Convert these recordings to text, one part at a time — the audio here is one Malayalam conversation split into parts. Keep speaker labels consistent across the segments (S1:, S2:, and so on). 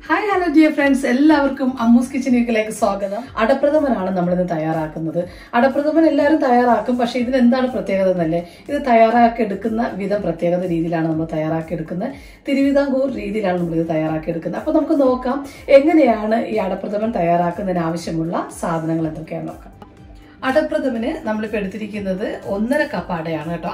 S1: Hi, hello dear friends. എല്ലാവർക്കും അമ്മൂസ് കിച്ചണിലേക്ക് സ്വാഗതം. Ada Pradhaman ആണ് നമ്മൾ ഇന്ന് തയ്യാറാക്കുന്നത്. Ada Pradhaman എല്ലാവരും തയ്യാറാക്കും, പക്ഷേ ഇതിന് എന്താണ് പ്രത്യേകത എന്നല്ലേ? ഇത് തയ്യാറാക്കി എടുക്കുന്ന വിധം പ്രത്യേകത രീതിയിലാണ് നമ്മൾ തയ്യാറാക്കി എടുക്കുന്നത്. തിരുവിതാംകൂർ രീതിയിലാണ് നമ്മൾ ഇത് തയ്യാറാക്കി എടുക്കുന്നത്. അപ്പോൾ നമുക്ക് നോക്കാം എങ്ങനെയാണ് ഈ Ada Pradhaman തയ്യാറാക്കുന്നതിന് ആവശ്യമുള്ള സാധനങ്ങൾ എന്തൊക്കെയാണെന്ന് നോക്കാം. Ada Pradhaman നമ്മളിപ്പോൾ എടുത്തിരിക്കുന്നത് 1.5 കപ്പ് അടയാണ് കേട്ടോ.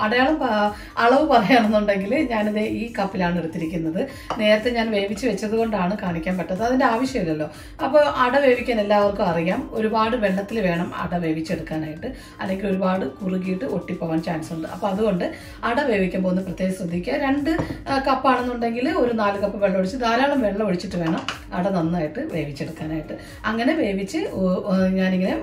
S1: അളവ് പറയുകയാണെന്നുണ്ടെങ്കിൽ ഞാനിത് ഈ കപ്പിലാണ് എടുത്തിരിക്കുന്നത്. നേരത്തെ ഞാൻ വേവിച്ച് വെച്ചത് കൊണ്ടാണ് കാണിക്കാൻ പറ്റാത്തത്. അതിൻ്റെ ആവശ്യമില്ലല്ലോ. അപ്പോൾ അട വേവിക്കാൻ എല്ലാവർക്കും അറിയാം. ഒരുപാട് വെള്ളത്തിൽ വേണം അട വേവിച്ചെടുക്കാനായിട്ട്, അല്ലെങ്കിൽ ഒരുപാട് കുറുകിയിട്ട് ഒട്ടിപ്പോകാൻ ചാൻസ് ഉണ്ട്. അപ്പോൾ അതുകൊണ്ട് അട വേവിക്കുമ്പോൾ ഒന്ന് പ്രത്യേകം ശ്രദ്ധിക്കുക. 2 കപ്പാണെന്നുണ്ടെങ്കിൽ ഒരു 4 കപ്പ് വെള്ളം ഒഴിച്ച് ധാരാളം വെള്ളം ഒഴിച്ചിട്ട് വേണം അട നന്നായിട്ട് വേവിച്ചെടുക്കാനായിട്ട്. അങ്ങനെ വേവിച്ച് ഞാനിങ്ങനെ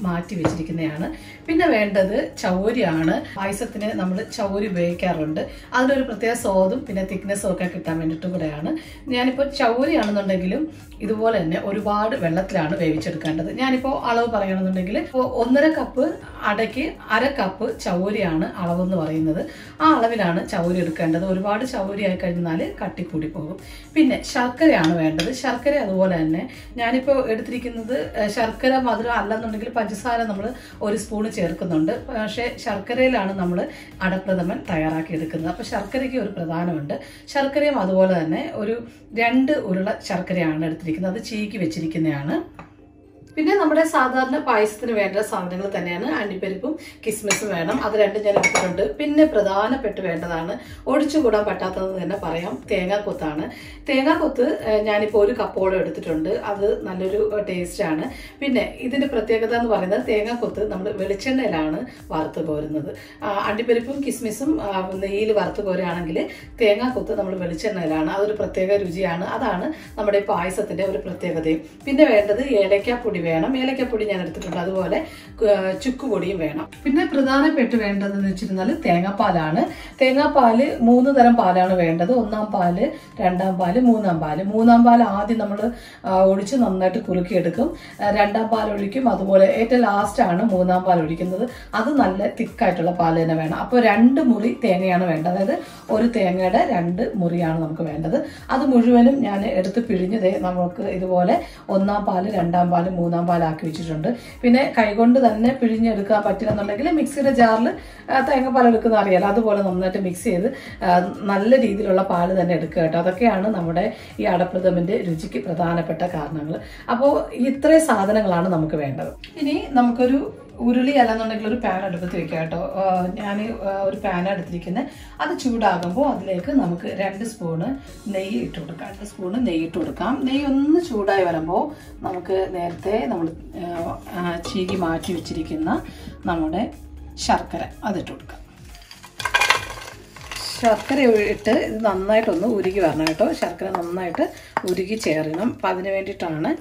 S1: മാറ്റി വെച്ചിരിക്കുന്നതാണ്. പിന്നെ വേണ്ടത് ചൗരിയാണ്. പായസത്തിന് നമ്മൾ ചൗരി ഉപയോഗിക്കാറുണ്ട്. അതിനൊരു പ്രത്യേക സ്വാദും പിന്നെ തിക്നെസ്സും ഒക്കെ കിട്ടാൻ വേണ്ടിയിട്ട് കൂടെയാണ്. ഞാനിപ്പോൾ ചൗരിയാണെന്നുണ്ടെങ്കിലും ഇതുപോലെ തന്നെ ഒരുപാട് വെള്ളത്തിലാണ് വേവിച്ചെടുക്കേണ്ടത്. ഞാനിപ്പോൾ അളവ് പറയുകയാണെന്നുണ്ടെങ്കിൽ ഇപ്പോൾ 1.5 കപ്പ് അടയ്ക്ക് 1/2 കപ്പ് ചൗരിയാണ് അളവെന്ന് പറയുന്നത്. ആ അളവിലാണ് ചൗരി എടുക്കേണ്ടത്. ഒരുപാട് ചൗരി ആയി കഴിഞ്ഞാൽ കട്ടിക്കൂടി പോകും. പിന്നെ ശർക്കരയാണ് വേണ്ടത്. ശർക്കര അതുപോലെ തന്നെ ഞാനിപ്പോൾ എടുത്തിരിക്കുന്നത് ശർക്കര മധുരം അല്ലെന്നുണ്ടെങ്കിൽ പഞ്ചസാര നമ്മൾ 1 സ്പൂണ് ചേർക്കുന്നുണ്ട്. പക്ഷേ ശർക്കരയിലാണ് നമ്മൾ Ada Pradhaman തയ്യാറാക്കി എടുക്കുന്നത്. അപ്പോൾ ശർക്കരയ്ക്ക് ഒരു പ്രധാനമുണ്ട്. ശർക്കരയും അതുപോലെ തന്നെ ഒരു 2 ഉരുള ശർക്കരയാണ് എടുത്തിരിക്കുന്നത്. അത് ചീക്കി വെച്ചിരിക്കുന്നതാണ്. പിന്നെ നമ്മുടെ സാധാരണ പായസത്തിന് വേണ്ട സാധനങ്ങൾ തന്നെയാണ്. അണ്ടിപ്പരിപ്പും കിസ്മിസും വേണം. അത് രണ്ടും ഞാൻ എടുത്തിട്ടുണ്ട്. പിന്നെ പ്രധാനപ്പെട്ട് വേണ്ടതാണ്, ഒഴിച്ചുകൂടാൻ പറ്റാത്തത് തന്നെ പറയാം, തേങ്ങാക്കൊത്താണ്. തേങ്ങാക്കൊത്ത് ഞാനിപ്പോൾ 1 കപ്പോളം എടുത്തിട്ടുണ്ട്. അത് നല്ലൊരു ടേസ്റ്റാണ്. പിന്നെ ഇതിൻ്റെ പ്രത്യേകത എന്ന് പറയുന്നത് തേങ്ങാക്കൊത്ത് നമ്മൾ വെളിച്ചെണ്ണയിലാണ് വറുത്ത് കോരുന്നത്. അണ്ടിപ്പരിപ്പും കിസ്മിസും നെയ്യിൽ വറുത്ത് കോരുകയാണെങ്കിൽ തേങ്ങാക്കൊത്ത് നമ്മൾ വെളിച്ചെണ്ണയിലാണ്. അതൊരു പ്രത്യേക രുചിയാണ്. അതാണ് നമ്മുടെ പായസത്തിൻ്റെ ഒരു പ്രത്യേകതയും. പിന്നെ വേണ്ടത് ഏലക്കാപ്പൊടി വേണം. ഏലക്കപ്പൊടി ഞാൻ എടുത്തിട്ടുണ്ട്. അതുപോലെ ചുക്കുപൊടിയും വേണം. പിന്നെ പ്രധാനപ്പെട്ട് വേണ്ടതെന്ന് വെച്ചിരുന്നാൽ തേങ്ങാപ്പാലാണ്. തേങ്ങാപ്പാല് 3 തരം പാലാണ് വേണ്ടത്. 1-ാം പാല്, 2-ാം പാല്, 3-ാം പാല്. 3-ാം പാല് ആദ്യം നമ്മൾ ഒഴിച്ച് നന്നായിട്ട് കുറുക്കിയെടുക്കും. 2-ാം പാൽ ഒഴിക്കും. അതുപോലെ ഏറ്റവും ലാസ്റ്റാണ് 3-ാം പാൽ ഒഴിക്കുന്നത്. അത് നല്ല തിക്കായിട്ടുള്ള പാല് തന്നെ വേണം. അപ്പോൾ 2 മുറി തേങ്ങയാണ് വേണ്ടത്. അതായത് ഒരു തേങ്ങയുടെ 2 മുറിയാണ് നമുക്ക് വേണ്ടത്. അത് മുഴുവനും ഞാൻ എടുത്ത് പിഴിഞ്ഞ് നമുക്ക് ഇതുപോലെ 1-ാം പാല്, 2-ാം പാല്, 3-ാം പാലാക്കി വെച്ചിട്ടുണ്ട്. പിന്നെ കൈകൊണ്ട് തന്നെ പിഴിഞ്ഞെടുക്കാൻ പറ്റില്ലെന്നുണ്ടെങ്കിൽ മിക്സിയുടെ ജാറിൽ തേങ്ങാപ്പാൽ എടുക്കുന്ന അറിയാലോ, അതുപോലെ നന്നായിട്ട് മിക്സ് ചെയ്ത് നല്ല രീതിയിലുള്ള പാല് തന്നെ എടുക്കുക കേട്ടോ. അതൊക്കെയാണ് നമ്മുടെ ഈ Ada Pradhamanന്റെ രുചിക്ക് പ്രധാനപ്പെട്ട കാരണങ്ങൾ. അപ്പോൾ ഇത്രയും സാധനങ്ങളാണ് നമുക്ക് വേണ്ടത്. ഇനി നമുക്കൊരു ഉരുളി അല്ലെന്നുണ്ടെങ്കിൽ ഒരു പാൻ അടുപ്പത്ത് വെക്കുക കേട്ടോ. ഞാൻ ഒരു പാനാണ് എടുത്തിരിക്കുന്നത്. അത് ചൂടാകുമ്പോൾ അതിലേക്ക് നമുക്ക് 2 സ്പൂണ് നെയ്യ് ഇട്ട് കൊടുക്കാം. 2 സ്പൂണ് നെയ്യ് ഇട്ട് കൊടുക്കാം. നെയ്യ് ഒന്ന് ചൂടായി വരുമ്പോൾ നമുക്ക് നേരത്തെ നമ്മൾ ചീകി മാറ്റി വെച്ചിരിക്കുന്ന നമ്മുടെ ശർക്കര അതിട്ട് കൊടുക്കാം. ശർക്കര ഇട്ട് ഇത് നന്നായിട്ടൊന്ന് ഉരുകി വരണം കേട്ടോ. ശർക്കര നന്നായിട്ട് ഉരുകി ചേരണം. അപ്പം അതിന് വേണ്ടിയിട്ടാണ്.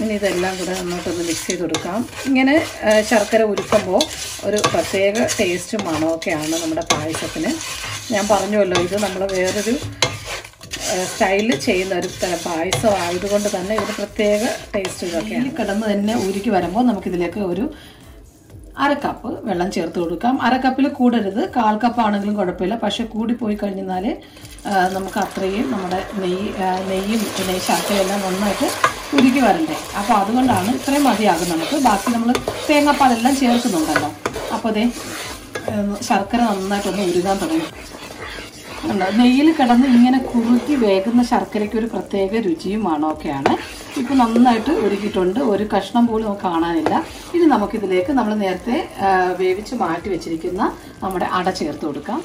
S1: ഇനി ഇതെല്ലാം കൂടെ നന്നായിട്ടൊന്ന് മിക്സ് ചെയ്ത് കൊടുക്കാം. ഇങ്ങനെ ശർക്കര ഉരുക്കുമ്പോൾ ഒരു പ്രത്യേക ടേസ്റ്റും മണമൊക്കെയാണ് നമ്മുടെ പായസത്തിന്. ഞാൻ പറഞ്ഞുവല്ലോ, ഇത് നമ്മൾ വേറൊരു സ്റ്റൈലിൽ ചെയ്യുന്ന ഒരു തരം പായസം ആയതുകൊണ്ട് തന്നെ ഇതിന് പ്രത്യേക ടേസ്റ്റ് ഇതൊക്കെയാണ്. കിടന്ന് തന്നെ ഉരുക്കി വരുമ്പോൾ നമുക്കിതിലേക്ക് ഒരു 1/2 കപ്പ് വെള്ളം ചേർത്ത് കൊടുക്കാം. 1/2 കപ്പിൽ കൂടരുത്. 1/4 കപ്പാണെങ്കിലും കുഴപ്പമില്ല. പക്ഷേ കൂടിപ്പോയി കഴിഞ്ഞാൽ നമുക്ക് അത്രയും നമ്മുടെ നെയ്യും പിന്നെ ശർക്കരയെല്ലാം നന്നായിട്ട് ഉരുക്കി വരണ്ടേ. അപ്പോൾ അതുകൊണ്ടാണ് ഇത്രയും മതിയാകും നമുക്ക്. ബാക്കി നമ്മൾ തേങ്ങാപ്പാലെല്ലാം ചേർക്കുന്നുണ്ടല്ലോ. അപ്പോൾ അതേ ശർക്കര നന്നായിട്ടൊന്ന് ഉരുകാൻ തുടങ്ങി. നെയ്യിൽ കിടന്ന് ഇങ്ങനെ കുറുക്കി വേകുന്ന ശർക്കരയ്ക്ക് ഒരു പ്രത്യേക രുചിയും മണമൊക്കെയാണ്. ഇപ്പോൾ നന്നായിട്ട് ഉരുക്കിയിട്ടുണ്ട്. ഒരു കഷ്ണം പോലും നമുക്ക് കാണാനില്ല. ഇനി നമുക്കിതിലേക്ക് നമ്മൾ നേരത്തെ വേവിച്ച് മാറ്റി വെച്ചിരിക്കുന്ന നമ്മുടെ അട ചേർത്ത് കൊടുക്കാം.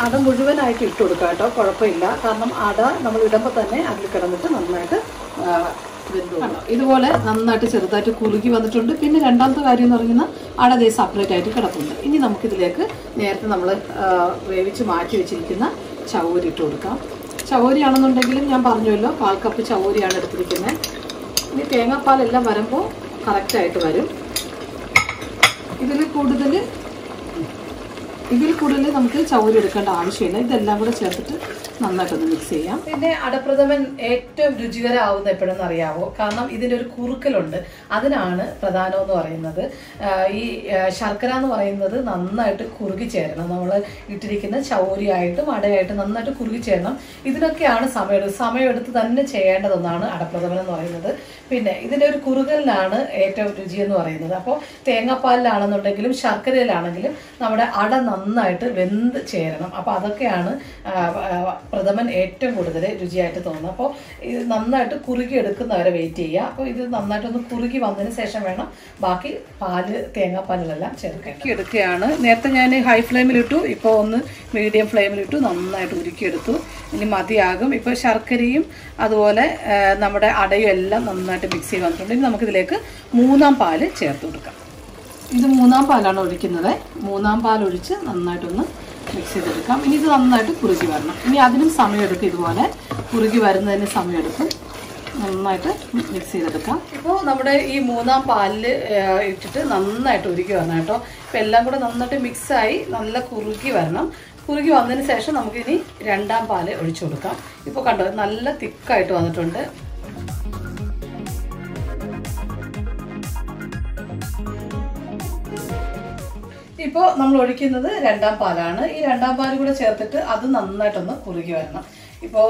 S1: അട മുഴുവനായിട്ട് ഇട്ട് കൊടുക്കാം കേട്ടോ, കുഴപ്പമില്ല. കാരണം അട നമ്മൾ ഇടുമ്പോൾ തന്നെ അതിൽ കിടന്നിട്ട് നന്നായിട്ട് ഇതുപോലെ നന്നായിട്ട് ചെറുതായിട്ട് കുറുകി വന്നിട്ടുണ്ട്. പിന്നെ രണ്ടാമത്തെ കാര്യം എന്ന് പറയുന്നത് അട ദേ സെപ്പറേറ്റ് ആയിട്ട് കിടപ്പുണ്ട്. ഇനി നമുക്കിതിലേക്ക് നേരത്തെ നമ്മൾ വേവിച്ച് മാറ്റി വെച്ചിരിക്കുന്ന ചൗരി ഇട്ട് കൊടുക്കാം. ചൗരിയാണെന്നുണ്ടെങ്കിലും ഞാൻ പറഞ്ഞല്ലോ 1/4 കപ്പ് ചൗരിയാണ് എടുത്തിരിക്കുന്നത്. ഇനി തേങ്ങാപ്പാലെല്ലാം വരുമ്പോൾ കറക്റ്റായിട്ട് വരും. ഇതിൽ കൂടുതൽ ഇതിൽ കൂടുതൽ നമുക്ക് ചൗരി എടുക്കേണ്ട ആവശ്യമില്ല. ഇതെല്ലാം കൂടെ ചേർത്തിട്ട് നന്നായിട്ടൊന്ന് മിക്സ് ചെയ്യാം. പിന്നെ അടപ്രഥമൻ ഏറ്റവും രുചികരമാവുന്ന എപ്പോഴെന്ന് അറിയാവോ? കാരണം ഇതിലൊരു കുറുക്കലുണ്ട്, അതിനാണ് പ്രധാനം എന്ന് പറയുന്നത്. ഈ ശർക്കര എന്ന് പറയുന്നത് നന്നായിട്ട് കുറുകി ചേരണം. നമ്മൾ ഇട്ടിരിക്കുന്ന ചൗരിയായിട്ടും അടയായിട്ടും നന്നായിട്ട് കുറുകി ചേരണം. ഇതിനൊക്കെയാണ് സമയമെടുത്ത് തന്നെ ചെയ്യേണ്ടതെന്നാണ് അടപ്രഥമൻ എന്ന് പറയുന്നത്. പിന്നെ ഇതിൻ്റെ ഒരു കുറുകലിനാണ് ഏറ്റവും രുചി എന്ന് പറയുന്നത്. അപ്പോൾ തേങ്ങാപ്പാലിലാണെന്നുണ്ടെങ്കിലും ശർക്കരയിലാണെങ്കിലും നമ്മുടെ അട നന്നായിട്ട് വെന്ത് ചേരണം. അപ്പോൾ അതൊക്കെയാണ് പ്രഥമൻ ഏറ്റവും കൂടുതൽ രുചിയായിട്ട് തോന്നുന്നത്. അപ്പോൾ ഇത് നന്നായിട്ട് കുറുകി എടുക്കുന്നവരെ വെയിറ്റ് ചെയ്യുക. അപ്പോൾ ഇത് നന്നായിട്ടൊന്ന് കുറുകി വന്നതിന് ശേഷം വേണം ബാക്കി തേങ്ങാപ്പാലിലെല്ലാം ചേർക്കാൻ. എടുക്കുകയാണ്. നേരത്തെ ഞാൻ ഹൈ ഫ്ലെയിമിലിട്ടു, ഇപ്പോൾ ഒന്ന് മീഡിയം ഫ്ലെയിമിലിട്ടു, നന്നായിട്ട് ഉരുക്കിയെടുത്തു. ഇനി മതിയാകും. ഇപ്പോൾ ശർക്കരയും അതുപോലെ നമ്മുടെ അടയും എല്ലാം നന്നായിട്ട് മിക്സ് ചെയ്ത് വന്നിട്ടുണ്ട്. ഇനി നമുക്കിതിലേക്ക് 3-ാം പാല് ചേർത്ത് കൊടുക്കാം. ഇത് 3-ാം പാലാണ് ഒഴിക്കുന്നത്. 3-ാം പാൽ ഒഴിച്ച് നന്നായിട്ടൊന്ന് മിക്സ് ചെയ്തെടുക്കാം. ഇനി ഇത് നന്നായിട്ട് കുറുകി വരണം. ഇനി അതിനും സമയമെടുക്കും. ഇതുപോലെ കുറുകി വരുന്നതിന് സമയമെടുക്കും. നന്നായിട്ട് മിക്സ് ചെയ്തെടുക്കാം. ഇപ്പോൾ നമ്മുടെ ഈ 3-ാം പാലിൽ ഇട്ടിട്ട് നന്നായിട്ട് ഉരുക്കി വരണം കേട്ടോ. ഇപ്പം എല്ലാം കൂടെ നന്നായിട്ട് മിക്സായി നല്ല കുറുകി വരണം. കുറുകി വന്നതിന് ശേഷം നമുക്കിനി 2-ാം പാല് ഒഴിച്ചു കൊടുക്കാം. ഇപ്പോൾ കണ്ടോ നല്ല തിക്കായിട്ട് വന്നിട്ടുണ്ട്. ഇപ്പോൾ നമ്മൾ ഒഴിക്കുന്നത് 2-ാം പാലാണ്. ഈ 2-ാം പാല് കൂടെ ചേർത്തിട്ട് അത് നന്നായിട്ടൊന്ന് കുറുകി വരണം. ഇപ്പോൾ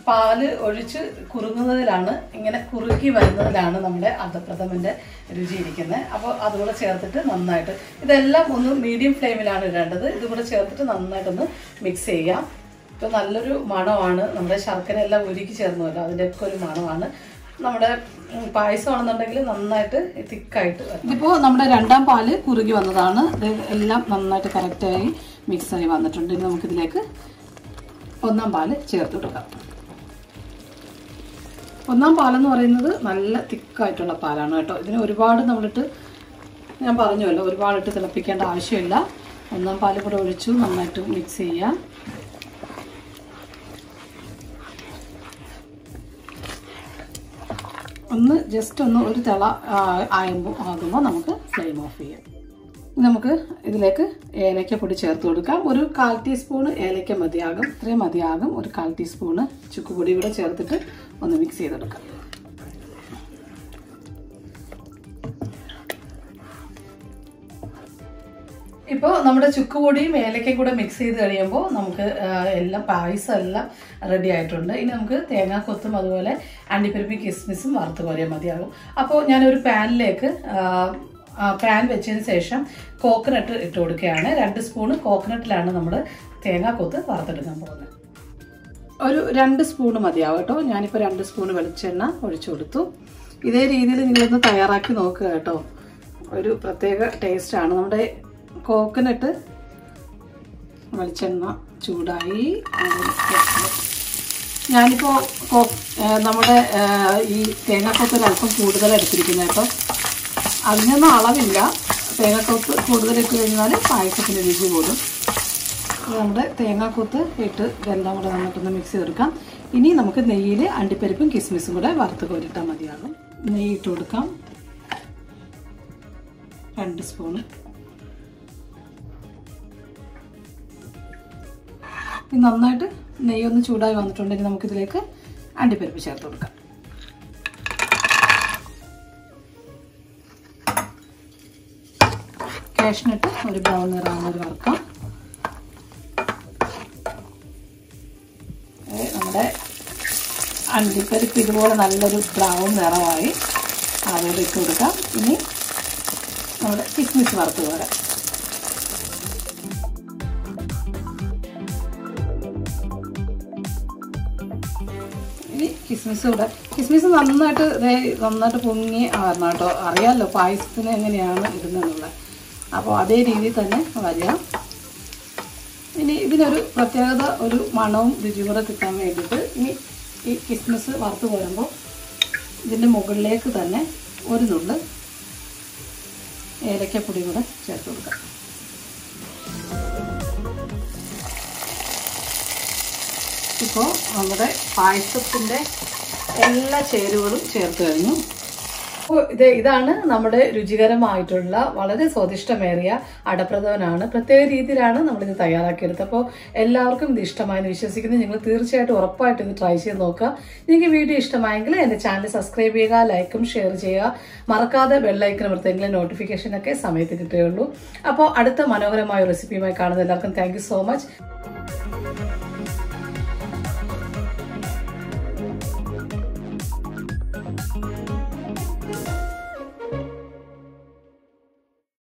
S1: പാല് ഒഴിച്ച് കുറുങ്ങുന്നതിലാണ്, ഇങ്ങനെ കുറുകി വരുന്നതിലാണ് നമ്മുടെ അടപ്രഥമൻ്റെ രുചി ഇരിക്കുന്നത്. അപ്പോൾ അതുകൂടെ ചേർത്തിട്ട് നന്നായിട്ട് ഇതെല്ലാം ഒന്ന് മീഡിയം ഫ്ലെയിമിലാണ് ഇടേണ്ടത്. ഇതുകൂടെ ചേർത്തിട്ട് നന്നായിട്ടൊന്ന് മിക്സ് ചെയ്യാം. ഇപ്പോൾ നല്ലൊരു മണമാണ്. നമ്മുടെ ശർക്കര എല്ലാം ഉരുക്കി ചേർന്നുമല്ലോ, അതിൻ്റെയൊക്കെ ഒരു മണമാണ്. നമ്മുടെ പായസമാണെന്നുണ്ടെങ്കിൽ നന്നായിട്ട് തിക്കായിട്ട് വരും. ഇതിപ്പോൾ നമ്മുടെ 2-ാം പാല് കുറുകി വന്നതാണ്. എല്ലാം നന്നായിട്ട് കറക്റ്റായി മിക്സായി വന്നിട്ടുണ്ട്. ഇനി നമുക്കിതിലേക്ക് 1-ാം പാല് ചേർത്ത് കൊടുക്കാം. 1-ാം പാലെന്ന് പറയുന്നത് നല്ല തിക്കായിട്ടുള്ള പാലാണ് കേട്ടോ. ഇതിന് ഒരുപാട് നമ്മളിട്ട്, ഞാൻ പറഞ്ഞുവല്ലോ, ഒരുപാടിട്ട് തിളപ്പിക്കേണ്ട ആവശ്യമില്ല. 1-ാം പാല് കൂടെ ഒഴിച്ചു നന്നായിട്ട് മിക്സ് ചെയ്യാം. ഒന്ന് ജസ്റ്റ് ഒന്ന് ഒരു തിള ആകുമ്പോൾ നമുക്ക് ഫ്ലെയിം ഓഫ് ചെയ്യാം. നമുക്ക് ഇതിലേക്ക് ഏലക്കപ്പൊടി ചേർത്ത് കൊടുക്കാം. ഒരു 1/4 ടീസ്പൂൺ ഏലക്ക മതിയാകും. ഇത്രയും മതിയാകും. ഒരു 1/4 ടീസ്പൂണ് ചുക്കുപൊടി കൂടെ ചേർത്തിട്ട് ഒന്ന് മിക്സ് ചെയ്തെടുക്കാം. ഇപ്പോൾ നമ്മുടെ ചുക്കുപൊടിയും ഏലക്കയും കൂടെ മിക്സ് ചെയ്ത് കഴിയുമ്പോൾ നമുക്ക് എല്ലാം പായസം എല്ലാം റെഡി ആയിട്ടുണ്ട്. ഇനി നമുക്ക് തേങ്ങാക്കൊത്തും അതുപോലെ അണ്ടിപ്പരിപ്പും കിസ്മിസും വറുത്ത് കോരിയാൽ മതിയാകും. അപ്പോൾ ഞാനൊരു പാനിലേക്ക് പാൻ വെച്ചതിന് ശേഷം കോക്കനട്ട് ഇട്ട് കൊടുക്കുകയാണ്. 2 സ്പൂണ് കോക്കനട്ടിലാണ് നമ്മൾ തേങ്ങാക്കൊത്ത് വറുത്തെടുക്കാൻ പോകുന്നത്. ഒരു 2 സ്പൂണ് മതിയാവും കേട്ടോ. ഞാനിപ്പോൾ 2 സ്പൂണ് വെളിച്ചെണ്ണ ഒഴിച്ചു കൊടുത്തു. ഇതേ രീതിയിൽ നിങ്ങളൊന്ന് തയ്യാറാക്കി നോക്കുക കേട്ടോ. ഒരു പ്രത്യേക ടേസ്റ്റാണ്. നമ്മുടെ കോക്കനട്ട് വെളിച്ചെണ്ണ ചൂടായി. ഞാനിപ്പോൾ നമ്മുടെ ഈ തേങ്ങാക്കൊത്ത് അല്പം കൂടുതൽ എടുത്തിരിക്കുന്നത് കേട്ടോ. അതിനൊന്നും അളവില്ല. തേങ്ങാക്കൊത്ത് കൂടുതലിട്ട് കഴിഞ്ഞാൽ പായസത്തിന് രുചി കൂടും. നമ്മുടെ തേങ്ങാക്കൊത്ത് ഇട്ട് ഇതെല്ലാം കൂടെ നന്നായിട്ടൊന്ന് മിക്സ് ചെയ്തെടുക്കാം. ഇനി നമുക്ക് നെയ്യിൽ അണ്ടിപ്പരിപ്പും കിസ്മിസും കൂടെ വറുത്ത് കോരിട്ടാൽ മതിയാകും. നെയ്യ് ഇട്ട് കൊടുക്കാം. 2 സ്പൂണ്. നന്നായിട്ട് നെയ്യൊന്ന് ചൂടായി വന്നിട്ടുണ്ടെങ്കിൽ നമുക്കിതിലേക്ക് അണ്ടിപ്പരിപ്പ് ചേർത്ത് കൊടുക്കാം. കാഷ്നട്ട് ഒരു ബ്രൗൺ നിറാവുന്നൊരു വറുക്കാം. നമ്മുടെ അണ്ടിപ്പരിപ്പ് ഇതുപോലെ നല്ലൊരു ബ്രൗൺ നിറമായി അതുപോലെ ഇട്ട് കൊടുക്കാം. ഇനി നമ്മുടെ കിസ്മിസ് വറുത്ത് പോരാം. ഇനി കിസ്മിസ് നന്നായിട്ട് പൊങ്ങി വരണം കേട്ടോ. അറിയാമല്ലോ പായസത്തിന് എങ്ങനെയാണ് ഇടുന്നതെന്നുള്ളത്. അപ്പോൾ അതേ രീതിയിൽ തന്നെ വരിക. ഇനി ഇതിനൊരു പ്രത്യേകത, ഒരു മണവും രുചിയും കൂടെ കിട്ടാൻ വേണ്ടിയിട്ട് ഇനി ഈ കിസ്മിസ് വറുത്ത് പോരുമ്പോൾ ഇതിൻ്റെ മുകളിലേക്ക് തന്നെ ഒരു നുള്ള് ഏലക്കപ്പൊടി കൂടെ ചേർത്ത് കൊടുക്കാം. ഇപ്പോൾ നമ്മുടെ പായസത്തിൻ്റെ എല്ലാ ചേരുവകളും ചേർത്ത് കഴിഞ്ഞു. ഇതാണ് നമ്മുടെ രുചികരമായിട്ടുള്ള വളരെ സ്വാദിഷ്ടമേറിയ അടപ്രഥമനാണ്. പ്രത്യേക രീതിയിലാണ് നമ്മളിത് തയ്യാറാക്കിയെടുത്തത്. അപ്പോൾ എല്ലാവർക്കും ഇത് ഇഷ്ടമായെന്ന് വിശ്വസിക്കുന്നു. നിങ്ങൾ തീർച്ചയായിട്ടും ഉറപ്പായിട്ടും ഇത് ട്രൈ ചെയ്ത് നോക്കുക. നിങ്ങൾക്ക് വീഡിയോ ഇഷ്ടമായെങ്കിൽ എന്റെ ചാനൽ സബ്സ്ക്രൈബ് ചെയ്യുക, ലൈക്കും ഷെയർ ചെയ്യുക. മറക്കാതെ ബെല്ലൈക്കൺ അമർത്തെങ്കിലും നോട്ടിഫിക്കേഷനൊക്കെ സമയത്ത് കിട്ടുകയുള്ളൂ. അപ്പോൾ അടുത്ത മനോഹരമായ റെസിപ്പിയുമായി കാണുന്ന എല്ലാവർക്കും താങ്ക് യു സോ മച്ച്.